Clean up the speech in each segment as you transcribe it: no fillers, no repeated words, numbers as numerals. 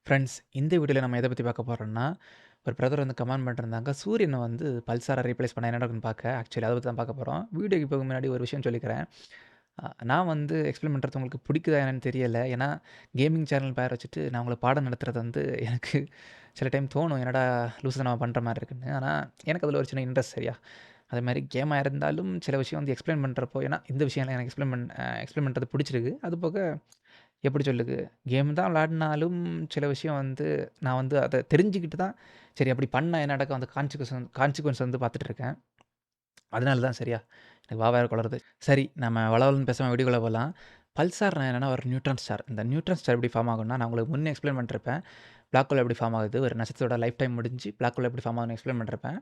Friends, இந்த வீடியோல நம்ம எத பத்தி பார்க்க போறோம்னா, ஒரு பிரதர் வந்து கமெண்ட் பண்ணிருந்தாங்க. சூரியன வந்து பல்சார ரீப்ளேஸ் பண்ணா என்ன நடக்கும்னு பார்க்க. ஆக்சுவலி அத பத்தி தான் பார்க்க போறோம். வீடியோக்கு போக முன்னாடி ஒரு விஷயம் சொல்லிக்கிறேன். நான் வந்து எக்ஸ்பிளைன் பண்றது உங்களுக்கு பிடிக்குதா என்னன்னு தெரியல. ஏன்னா, கேமிங் சேனல் பேர் வச்சுட்டு நான் உங்களுக்கு பாடம் நடத்துறது வந்து எனக்கு சில டைம் தோணும். என்னடா லூசுத்தனமா பண்ற மாரி இருக்குன்னு. ஆனா, எனக்கு அதில ஒரு சின்ன இன்ட்ரெஸ்ட் சரியா. அதேமாரி கேமா இருந்தாலும் சில விஷயம் வந்து எக்ஸ்பிளைன் பண்றப்போ ஏன்னா இந்த விஷயம்லாம் எனக்கு எக்ஸ்பிளைன் பண்றது பிடிச்சிருக்கு. அதுபோக எப்படி சொல்லுது, கேம் தான் விளையாடினாலும் சில விஷயம் வந்து நான் வந்து அத தெரிஞ்சுக்கிட்டு தான், சரி அப்படி பண்ணா என்ன நடக்கும்? அந்த கான்சிக்வென்ஸ் வந்து பார்த்துட்டு இருக்கேன். அதனால தான் சரியா, எனக்கு வேற குளறுது. சரி நம்ம வளவளன்னு பேசாம வீடியோக்குள்ள போலாம். பல்சார்னா என்னன்னா ஒரு நியூட்ரான் ஸ்டார். இந்த நியூட்ரான் ஸ்டார் எப்படி ஃபார்ம் ஆகும்னா, நான் உங்களுக்கு முன்னே எக்ஸ்பிளைன் பண்ணிருப்பேன். பிளாக் ஹோல் எப்படி ஃபார்ம் ஆகுது, ஒரு நட்சத்திரத்தோட லைஃப் டைம் முடிஞ்சு பிளாக் ஹோல் எப்படி ஃபார்ம் ஆகுதுன்னு எக்ஸ்பிளைன் பண்ணிருப்பேன்.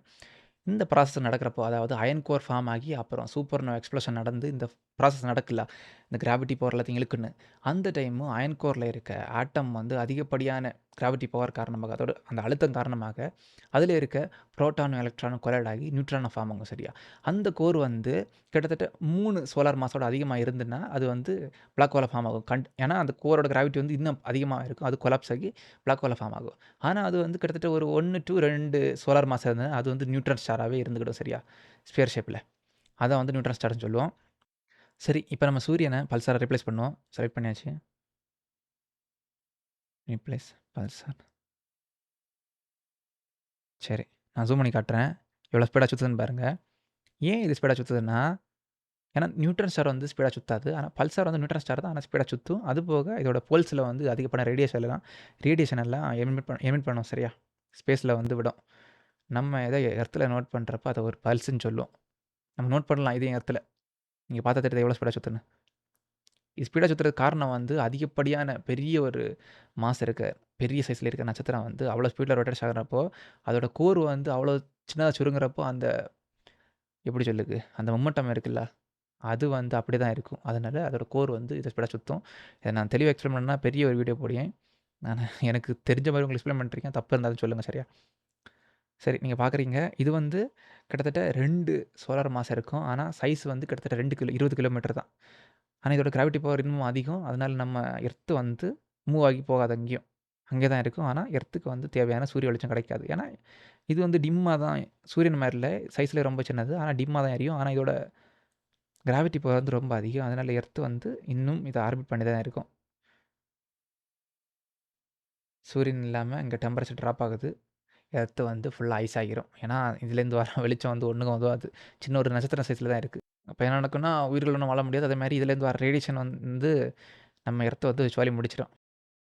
இந்த ப்ராசஸ் நடக்கிறப்போ, அதாவது அயன் கோர் ஃபார்ம் ஆகி, அப்புறம் சூப்பர்னோவா எக்ஸ்ப்ளோஷன் நடந்து, இந்த ப்ராசஸ் நடக்குல்ல, இந்த கிராவிட்டி பவர் எல்லாத்தையும் இழுக்குன்னு. அந்த டைமு அயன் கோர்ல இருக்க ஆட்டம் வந்து அதிகப்படியான கிராவிட்டி பவர் காரணமாக, அதோட அந்த அழுத்தம் காரணமாக, அதில இருக்க புரோட்டானும், எலக்ட்ரானும் கொலைட் ஆகி நியூட்ரானா ஃபார்ம் ஆகும் சரியா? அந்த கோர் வந்து கிட்டத்தட்ட 3 சோலார் மாஸோட அதிகமா இருந்துன்னா, அது வந்து பிளாக் ஹோலா ஃபார்ம் ஆகும். ஏன்னா அந்த கோரோட கிராவிட்டி வந்து இன்னும் அதிகமா இருக்கும். அது கொலாப்ஸ் ஆகி பிளாக் ஹோலா ஃபார்ம் ஆகும். ஆனா, அது வந்து கிட்டத்தட்ட ஒரு 1 டூ 2 சோலார் மாஸ் இருந்ததுனா, அது வந்து நியூட்ரான் ஸ்டாராவே இருந்துக்கிடும் சரியா? ஸ்பியர் ஷேப்ல. அதான் வந்து நியூட்ரான் ஸ்டார்ன்னு சொல்லுவோம். சரி, இப்ப நம்ம சூரியன பல்சார ரிப்ளேஸ் பண்ணுவோம். செலக்ட் பண்ணியாச்சு. Replace Pulsar. சரி. நான் ஜூம் பண்ணி காட்டுறேன். எவ்வளோ ஸ்பீடா சுத்துதுன்னு பாருங்க. ஏன் இது ஸ்பீடா சுத்துதுன்னா, ஏன்னா நியூட்ரான் ஸ்டார் வந்து ஸ்பீடா சுத்தாது. ஆனா பல்சார் வந்து நியூட்ரான் ஸ்டார் தான். ஆனா ஸ்பீடா சுத்தும். அதுபோக இதோட போல்ஸ்ல வந்து அதிகப்படியான ரேடியேஷன் எல்லாம் எமிட் பண்ணும் சரியா? ஸ்பேஸ்ல வந்து விடும். நம்ம எத எர்த்ல நோட் பண்றப்ப அத ஒரு பல்ஸ்ன்னு சொல்லுவோம். நம்ம நோட் பண்ணலாம் இதையும் எர்த்ல. நீங்க பார்த்தா தெரியுதா எவ்வளோ ஸ்பீடா சுத்துன்னு. ஸ்பீடா சுத்துறதுக்கு காரணம் வந்து அதிகப்படியான பெரிய ஒரு மாஸ் இருக்க, பெரிய சைஸ்ல இருக்க நட்சத்திரம் வந்து அவ்வளோ ஸ்பீட்ல ரொட்டேட் ஆகுறப்போ, அதோட கோர் வந்து அவ்வளோ சின்னதா சுருங்குறப்போ, அந்த எப்படி சொல்லுது? அந்த மொமெண்டம் இருக்குல்ல, அது வந்து அப்படிதான் இருக்கும். அதனால அதோட கோர் வந்து இத ஸ்பீடா சுத்தும். இத நான் தெளிவா எக்ஸ்பிளைன் பண்ணணும்னா பெரிய ஒரு வீடியோ போடுவேன். நானு எனக்கு தெரிஞ்ச மாரி உங்களுக்கு எக்ஸ்பிளைன் பண்ணிட்டுருக்கேன். தப்பு இருந்தாலும் சொல்லுங்க சரியா? சரி, நீங்க பார்க்குறீங்க. இது வந்து கிட்டத்தட்ட 2 சோலார் மாஸ் இருக்கும். ஆனா, சைஸ் வந்து கிட்டத்தட்ட 20 கிலோமீட்டர் தான். ஆனா, இதோட கிராவிட்டி பவர் இன்னும் அதிகம். அதனால நம்ம எர்த் வந்து மூவ் ஆகி போகாது எங்கேயும். அங்கே தான் இருக்கும். ஆனா, எர்த்துக்கு வந்து தேவையான சூரிய வெளிச்சம் கிடைக்காது. ஏன்னா, இது வந்து டிம்மா தான் சூரியன் மாரி இல்ல. சைஸ்ல ரொம்ப சின்னது. ஆனா, டிம்மா தான் எரியும். ஆனா, இதோட கிராவிட்டி பவர் வந்து ரொம்ப அதிகம். அதனால எர்த் வந்து இன்னும் இத ஆர்பிட் பண்ணி தான் இருக்கும். சூரியன் இல்லாம இங்க டெம்பரேச்சர் ட்ராப் ஆகுது. எர்த் வந்து ஃபுல்லா ஐஸ் ஆகிரும். ஏன்னா, இதுலேருந்து வர வெளிச்சம் வந்து ஒண்ணுக்கும் உதவாது. சின்ன ஒரு நட்சத்திரம் சைஸ்ல தான் இருக்கு. அப்ப என்ன நடக்கும்னா, உயிர்கள் ஒண்ணும் வாழ முடியாது. அதேமாரி இதுலேருந்து வர ரேடியேஷன் வந்து நம்ம எர்த்த வந்து ஜுவாலி முடிச்சிரும்.